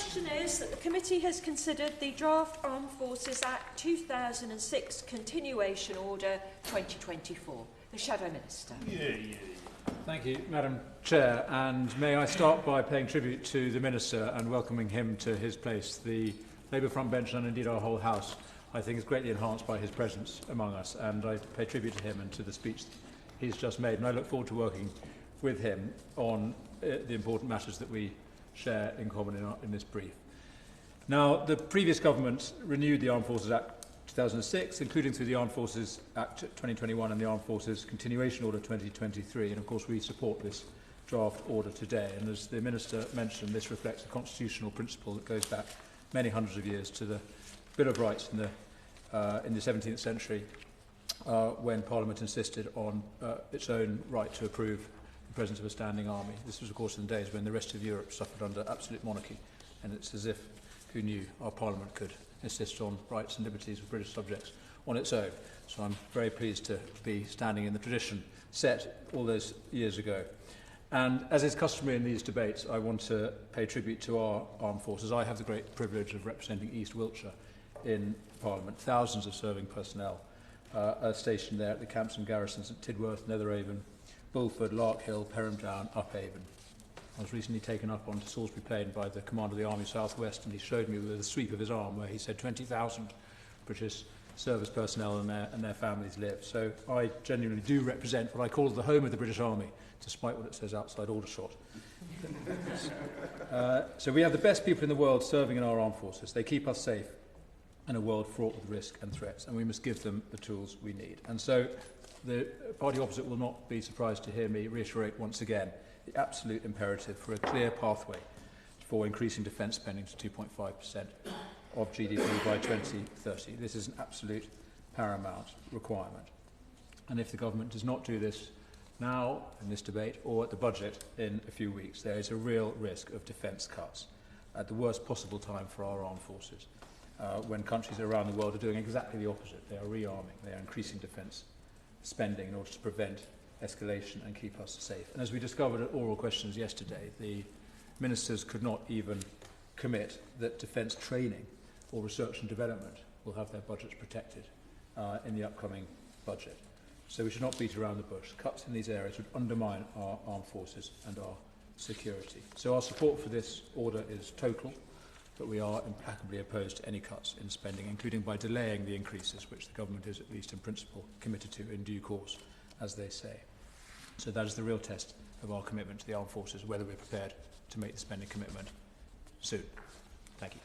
question is that the committee has considered the Draft Armed Forces Act 2006 Continuation Order 2024. The Shadow Minister. Thank you, Madam Chair, and may I start by paying tribute to the Minister and welcoming him to his place. The Labour front bench and indeed our whole House, I think, is greatly enhanced by his presence among us, and I pay tribute to him and to the speech he's just made, and I look forward to working with him on the important matters that we share in common in this brief. Now, the previous government renewed the Armed Forces Act 2006, including through the Armed Forces Act 2021 and the Armed Forces Continuation Order 2023, and of course we support this draft order today. And as the Minister mentioned, this reflects a constitutional principle that goes back many hundreds of years to the Bill of Rights in the 17th century, when Parliament insisted on its own right to approve the presence of a standing army. This was, of course, in the days when the rest of Europe suffered under absolute monarchy, and it's as if, who knew, our Parliament could insist on rights and liberties of British subjects on its own. So I'm very pleased to be standing in the tradition set all those years ago. And as is customary in these debates, I want to pay tribute to our armed forces. I have the great privilege of representing East Wiltshire in Parliament. Thousands of serving personnel are stationed there at the camps and garrisons at Tidworth, Netheravon, Bulford, Larkhill, Perham Upavon. I was recently taken up onto Salisbury Plain by the Commander of the Army South West, and he showed me with a sweep of his arm where he said 20,000 British service personnel and their families live. So I genuinely do represent what I call the home of the British Army, despite what it says outside Aldershot. So we have the best people in the world serving in our armed forces. They keep us safe in a world fraught with risk and threats, and we must give them the tools we need. And so the party opposite will not be surprised to hear me reiterate once again the absolute imperative for a clear pathway for increasing defence spending to 2.5% of GDP by 2030. This is an absolute paramount requirement. And if the government does not do this now in this debate or at the budget in a few weeks, there is a real risk of defence cuts at the worst possible time for our armed forces, when countries around the world are doing exactly the opposite. They are rearming, they are increasing defence spending in order to prevent escalation and keep us safe. And as we discovered at oral questions yesterday, the ministers could not even commit that defence training or research and development will have their budgets protected in the upcoming budget. So we should not beat around the bush. Cuts in these areas would undermine our armed forces and our security. So our support for this order is total, but we are implacably opposed to any cuts in spending, including by delaying the increases, which the government is, at least in principle, committed to in due course, as they say. So that is the real test of our commitment to the armed forces, whether we're prepared to make the spending commitment soon. Thank you.